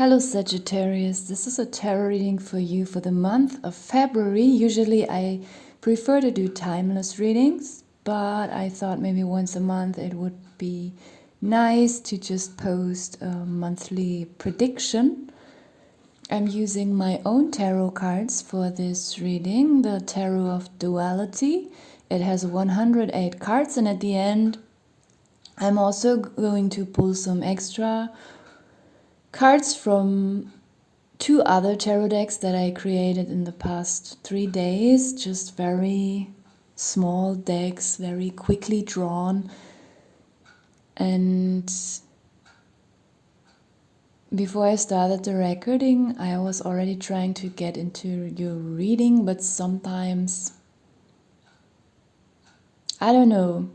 Hello Sagittarius, this is a tarot reading for you for the month of February. Usually I prefer to do timeless readings, but I thought maybe once a month it would be nice to just post a monthly prediction. I'm using my own tarot cards for this reading, the Tarot of Duality. It has 108 cards, and at the end I'm also going to pull some extra cards from two other tarot decks that I created in the past 3 days, just very small decks, very quickly drawn. And before I started the recording, I was already trying to get into your reading, but sometimes, I don't know,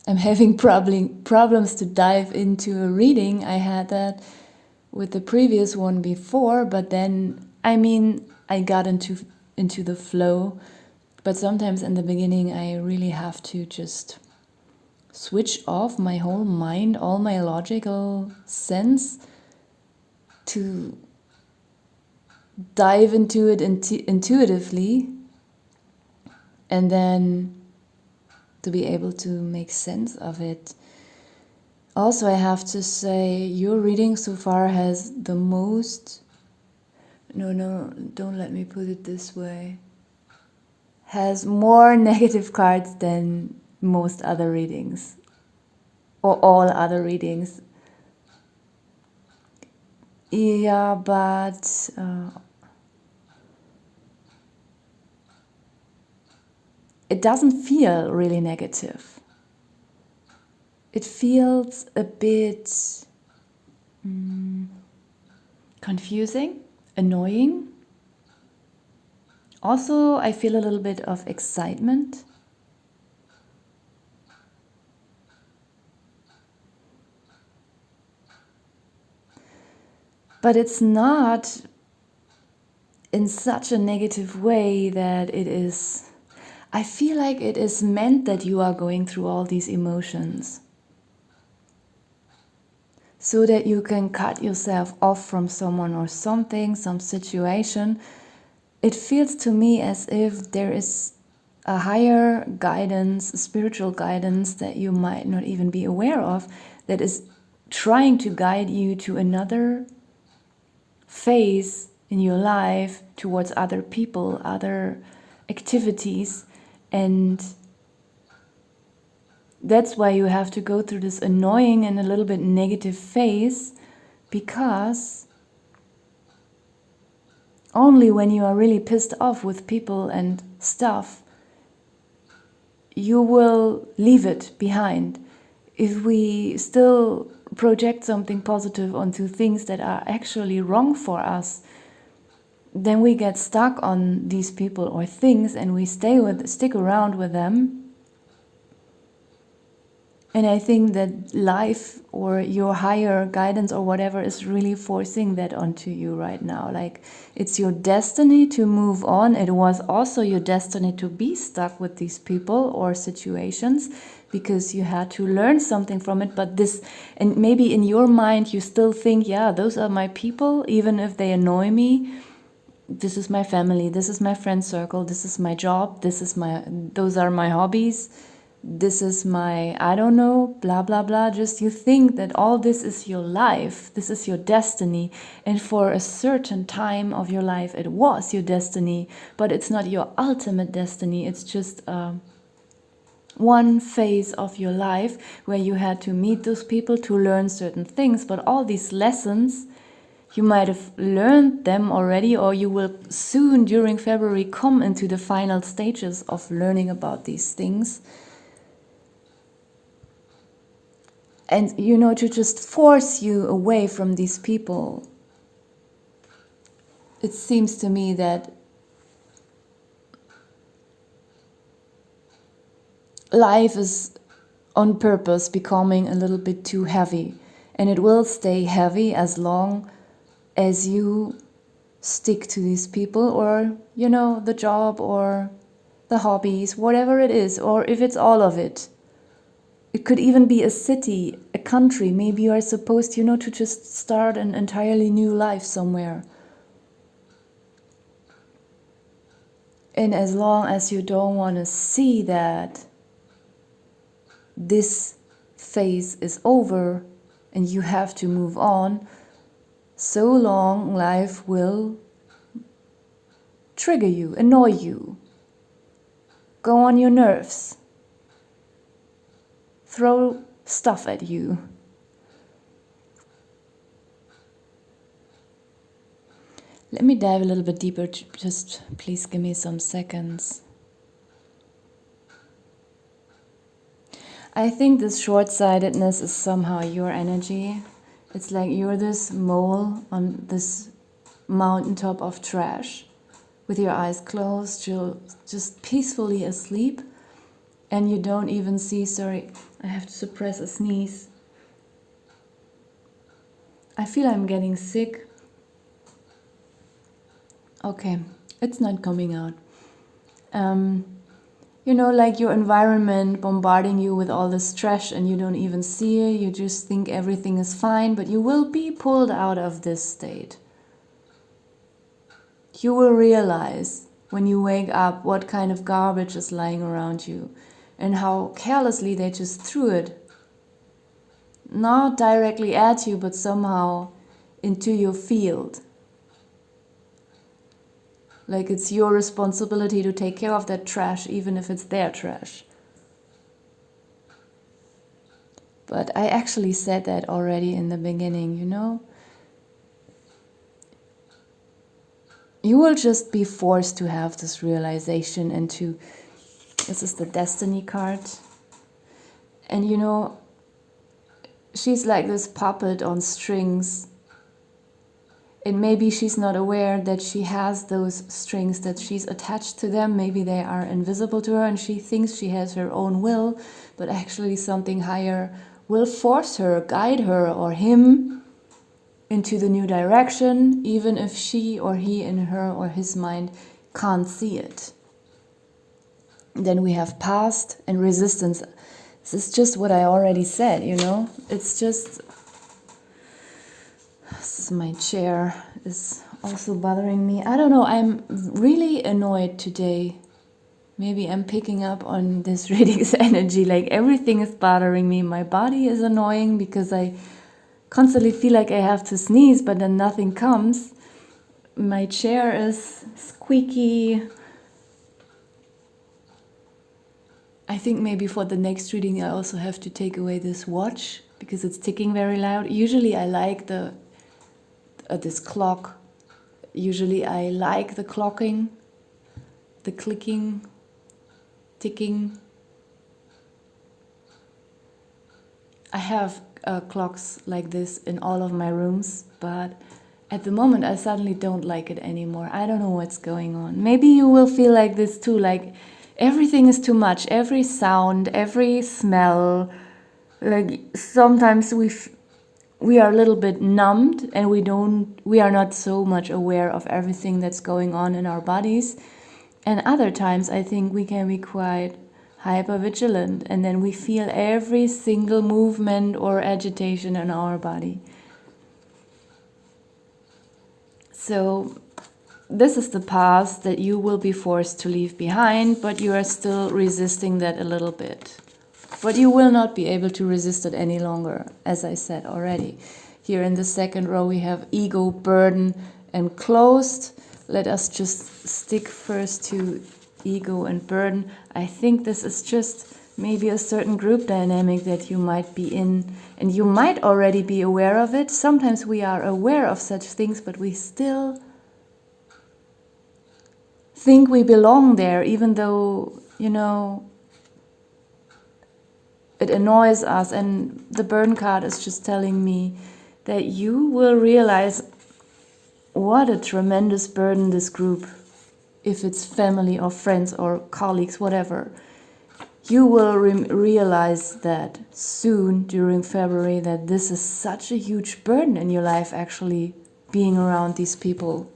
I'm having problems to dive into a reading. I had that with the previous one before, but then, I got into the flow. But sometimes in the beginning, I really have to just switch off my whole mind, all my logical sense, to dive into it intuitively, and then to be able to make sense of it. Also, I have to say, your reading so far has the most... No, don't let me put it this way. Has more negative cards than most other readings. Or all other readings. Yeah, but... it doesn't feel really negative. It feels a bit confusing, annoying. Also, I feel a little bit of excitement. But it's not in such a negative way that it is... I feel like it is meant that you are going through all these emotions, so that you can cut yourself off from someone or something, some situation. It feels to me as if there is a higher guidance, spiritual guidance that you might not even be aware of, that is trying to guide you to another phase in your life, towards other people, other activities. And that's why you have to go through this annoying and a little bit negative phase, because only when you are really pissed off with people and stuff, you will leave it behind. If we still project something positive onto things that are actually wrong for us, then we get stuck on these people or things, and we stick around with them. And I think that life or your higher guidance or whatever is really forcing that onto you right now. Like, it's your destiny to move on. It was also your destiny to be stuck with these people or situations, because you had to learn something from it. But this, and maybe in your mind you still think, yeah, those are my people, even if they annoy me. This is my family, this is my friend circle, this is my job, those are my hobbies, this is my, I don't know, blah, blah, blah. Just you think that all this is your life, this is your destiny. And for a certain time of your life, it was your destiny, but it's not your ultimate destiny. It's just one phase of your life where you had to meet those people to learn certain things. But all these lessons, you might have learned them already, or you will soon during February come into the final stages of learning about these things. And, to just force you away from these people. It seems to me that life is on purpose becoming a little bit too heavy. And it will stay heavy as long as you stick to these people, or, the job or the hobbies, whatever it is, or if it's all of it. It could even be a city, a country. Maybe you are supposed, to just start an entirely new life somewhere. And as long as you don't want to see that this phase is over and you have to move on, so long life will trigger you, annoy you, go on your nerves, throw stuff at you. Let me dive a little bit deeper, just please give me some seconds. I think this short-sightedness is somehow your energy. It's like you're this mole on this mountaintop of trash with your eyes closed, you're just peacefully asleep, and you don't even see, sorry, I have to suppress a sneeze. I feel I'm getting sick. Okay, it's not coming out. Like your environment bombarding you with all this trash and you don't even see it, you just think everything is fine, but you will be pulled out of this state. You will realize when you wake up what kind of garbage is lying around you and how carelessly they just threw it. Not directly at you, but somehow into your field. Like it's your responsibility to take care of that trash, even if it's their trash. But I actually said that already in the beginning, You will just be forced to have this realization and this is the destiny card. And she's like this puppet on strings. And maybe she's not aware that she has those strings, that she's attached to them. Maybe they are invisible to her and she thinks she has her own will, but actually something higher will force her, guide her or him into the new direction, even if she or he in her or his mind can't see it. Then we have past and resistance. This is just what I already said, It's just... My chair is also bothering me. I don't know, I'm really annoyed today. Maybe I'm picking up on this reading's energy, like everything is bothering me. My body is annoying because I constantly feel like I have to sneeze, but then nothing comes. My chair is squeaky. I think maybe for the next reading I also have to take away this watch because it's ticking very loud. Usually I like this clock. Usually I like the clocking, the clicking, ticking. I have clocks like this in all of my rooms, but at the moment I suddenly don't like it anymore. I don't know what's going on. Maybe you will feel like this too, like everything is too much, every sound, every smell. Like sometimes we are a little bit numbed and we are not so much aware of everything that's going on in our bodies. And other times I think we can be quite hyper vigilant and then we feel every single movement or agitation in our body. So this is the past that you will be forced to leave behind, but you are still resisting that a little bit. But you will not be able to resist it any longer, as I said already. Here in the second row we have ego, burden, and closed. Let us just stick first to ego and burden. I think this is just maybe a certain group dynamic that you might be in, and you might already be aware of it. Sometimes we are aware of such things, but we still think we belong there, even though, it annoys us. And the burden card is just telling me that you will realize what a tremendous burden this group, if it's family or friends or colleagues, whatever, you will realize that soon during February, that this is such a huge burden in your life, actually being around these people.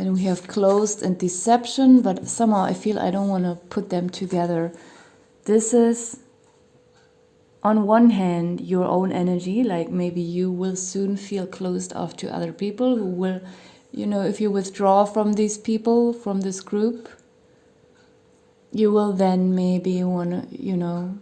Then we have closed and deception, but somehow I feel I don't want to put them together. This is, on one hand, your own energy, like maybe you will soon feel closed off to other people who will, if you withdraw from these people, from this group, you will then maybe want to,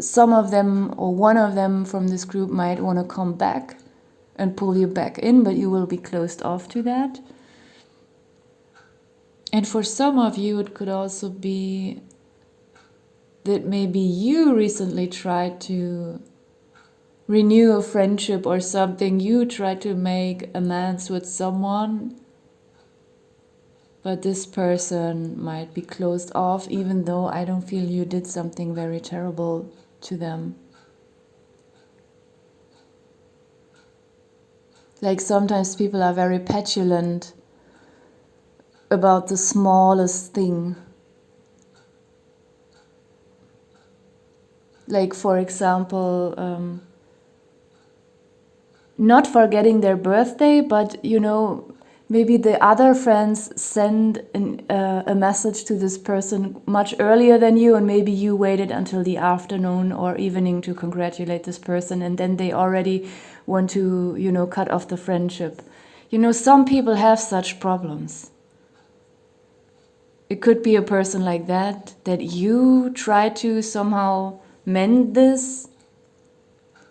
some of them or one of them from this group might want to come back and pull you back in, but you will be closed off to that. And for some of you, it could also be that maybe you recently tried to renew a friendship or something. You tried to make amends with someone, but this person might be closed off, even though I don't feel you did something very terrible to them. Like sometimes people are very petulant about the smallest thing. Like, for example, not forgetting their birthday, but, maybe the other friends send a message to this person much earlier than you, and maybe you waited until the afternoon or evening to congratulate this person, and then they already want to, cut off the friendship. Some people have such problems. It could be a person like that you try to somehow mend this,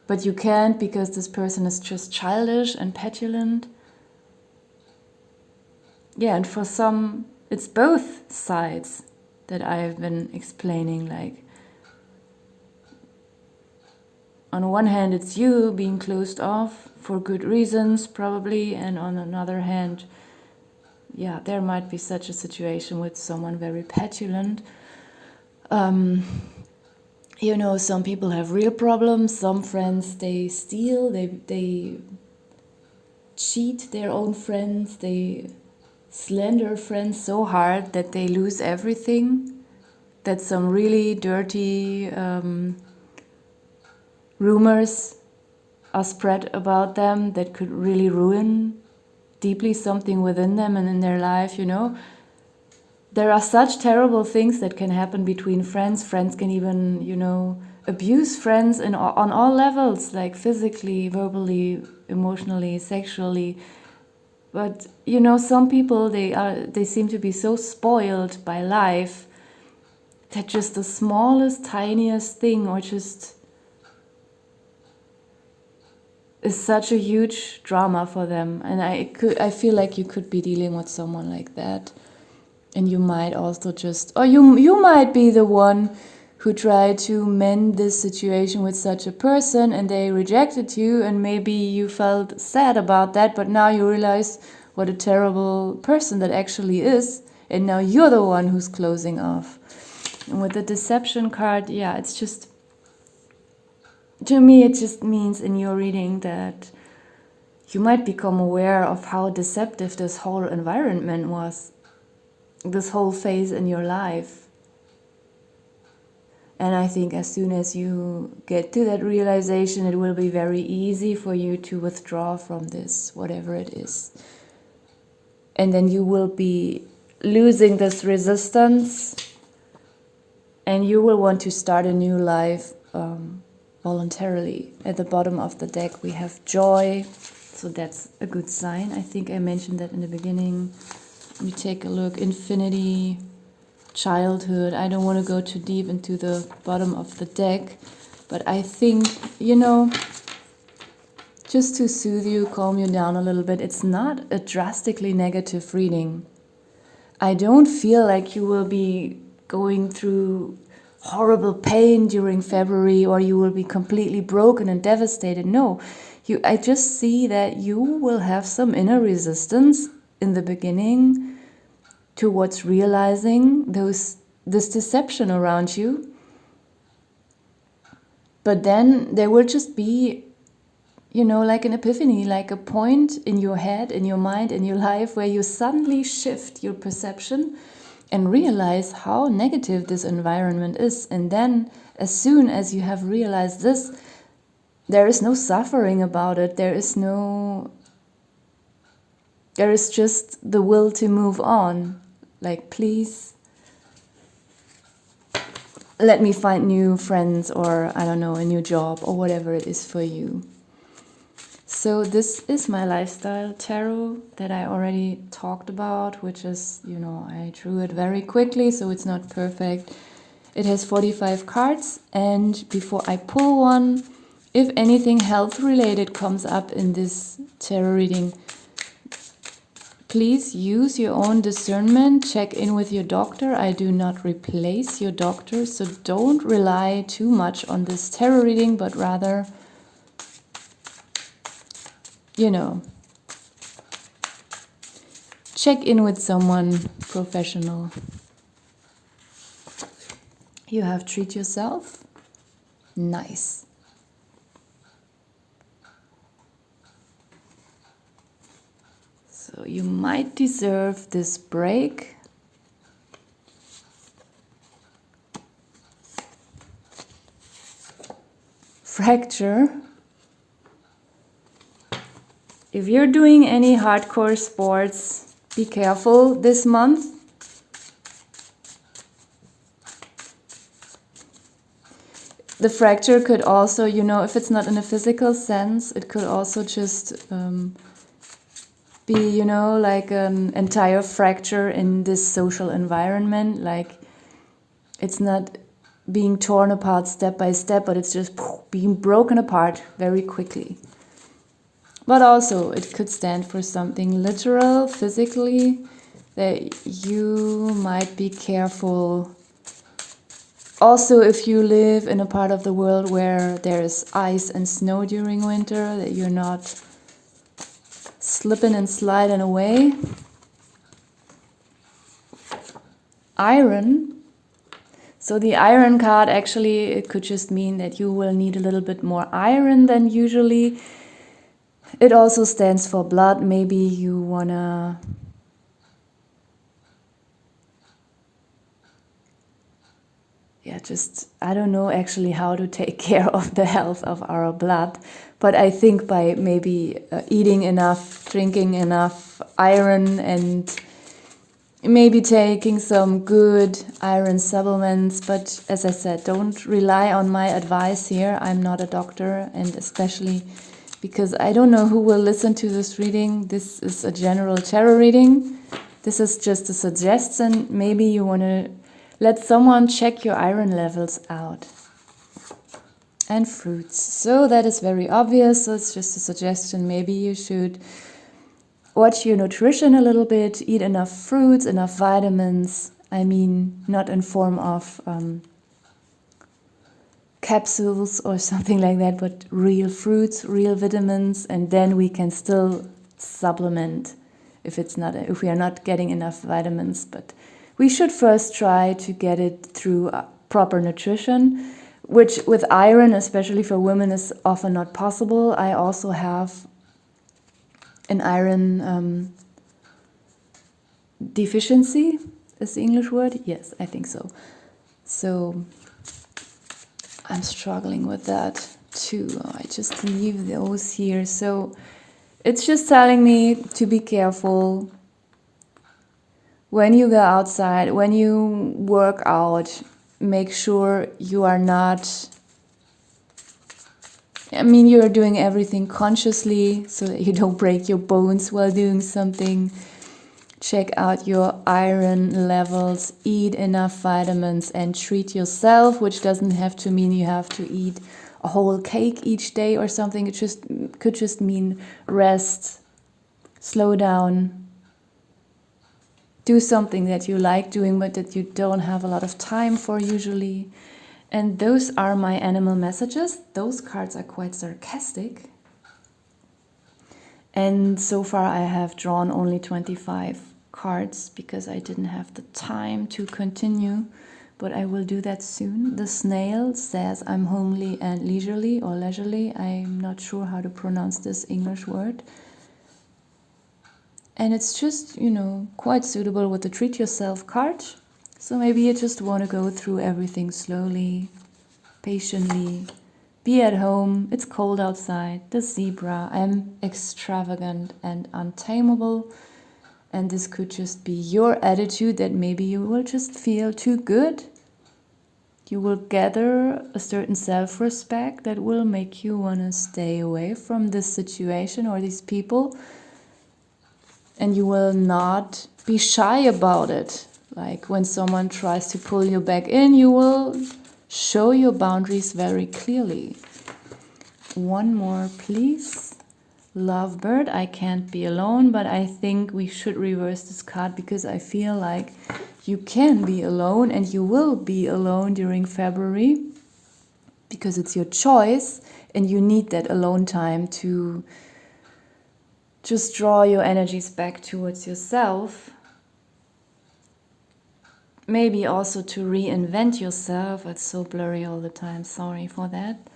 but you can't because this person is just childish and petulant. Yeah, and for some, it's both sides that I've been explaining. Like, on one hand, it's you being closed off for good reasons, probably, and on another hand, yeah, there might be such a situation with someone very petulant. Some people have real problems. Some friends, they steal, they cheat their own friends, they slander friends so hard that they lose everything. That some really dirty rumors are spread about them that could really ruin deeply something within them and in their life, There are such terrible things that can happen between friends. Friends can even, abuse friends on all levels, like physically, verbally, emotionally, sexually. But, some people, they seem to be so spoiled by life that just the smallest, tiniest thing or just is such a huge drama for them. And I feel like you could be dealing with someone like that. And you might also or you might be the one who tried to mend this situation with such a person and they rejected you, and maybe you felt sad about that, but now you realize what a terrible person that actually is, and now you're the one who's closing off. And with the deception card, yeah, it's just, to me, it just means in your reading that you might become aware of how deceptive this whole environment was, this whole phase in your life. And I think as soon as you get to that realization, it will be very easy for you to withdraw from this, whatever it is. And then you will be losing this resistance, and you will want to start a new life voluntarily. At the bottom of the deck, we have joy. So that's a good sign. I think I mentioned that in the beginning. You take a look, infinity, childhood. I don't want to go too deep into the bottom of the deck, but I think, just to soothe you, calm you down a little bit, it's not a drastically negative reading. I don't feel like you will be going through horrible pain during February or you will be completely broken and devastated. No, I just see that you will have some inner resistance in the beginning towards realizing this deception around you. But then there will just be, like an epiphany, like a point in your head, in your mind, in your life where you suddenly shift your perception and realize how negative this environment is. And then as soon as you have realized this, there is no suffering about it. There is no There is just the will to move on. Like, please let me find new friends, or I don't know, a new job, or whatever it is for you. So this is my lifestyle tarot that I already talked about, which is, I drew it very quickly, so it's not perfect. It has 45 cards, and before I pull one, if anything health related comes up in this tarot reading, please use your own discernment. Check in with your doctor. I do not replace your doctor, so don't rely too much on this tarot reading, but rather, check in with someone professional. You have treat yourself. Nice. So you might deserve this break. Fracture. If you're doing any hardcore sports, be careful this month. The fracture could also, if it's not in a physical sense, it could also just be, like an entire fracture in this social environment. Like, it's not being torn apart step by step, but it's just being broken apart very quickly. But also, it could stand for something literal, physically, that you might be careful. Also, if you live in a part of the world where there's ice and snow during winter, that you're not slipping and sliding away. Iron. So the iron card, actually, it could just mean that you will need a little bit more iron than usually. It also stands for blood. Maybe you wanna I don't know actually how to take care of the health of our blood, but I think by maybe eating enough, drinking enough iron, and maybe taking some good iron supplements. But as I said, don't rely on my advice here. I'm not a doctor, and especially because I don't know who will listen to this reading. This is a general tarot reading. This is just a suggestion. Maybe you want to let someone check your iron levels out. And fruits. So that is very obvious. So it's just a suggestion. Maybe you should watch your nutrition a little bit. Eat enough fruits, enough vitamins. I mean, not in form of capsules or something like that, but real fruits, real vitamins. And then we can still supplement if we are not getting enough vitamins. But we should first try to get it through proper nutrition, which with iron, especially for women, is often not possible. I also have an iron deficiency, is the English word? Yes, I think so. So I'm struggling with that too. I just leave those here. So it's just telling me to be careful. When you go outside, when you work out, make sure you are not, you're doing everything consciously so that you don't break your bones while doing something. Check out your iron levels, eat enough vitamins, and treat yourself, which doesn't have to mean you have to eat a whole cake each day or something. It could just mean rest, slow down. Do something that you like doing, but that you don't have a lot of time for usually. And those are my animal messages. Those cards are quite sarcastic. And so far I have drawn only 25 cards because I didn't have the time to continue, but I will do that soon. The snail says I'm homely and leisurely, or leisurely. I'm not sure how to pronounce this English word. And it's just, quite suitable with the Treat Yourself card. So maybe you just want to go through everything slowly, patiently, be at home, it's cold outside, the zebra, I'm extravagant and untamable. And this could just be your attitude that maybe you will just feel too good. You will gather a certain self-respect that will make you want to stay away from this situation or these people. And you will not be shy about it. Like when someone tries to pull you back in, you will show your boundaries very clearly. One more, please. Lovebird, I can't be alone, but I think we should reverse this card because I feel like you can be alone and you will be alone during February because it's your choice and you need that alone time to just draw your energies back towards yourself. Maybe also to reinvent yourself. It's so blurry all the time, sorry for that.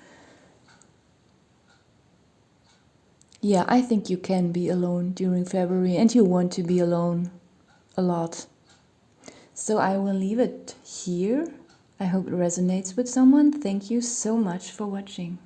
Yeah, I think you can be alone during February and you want to be alone a lot. So I will leave it here. I hope it resonates with someone. Thank you so much for watching.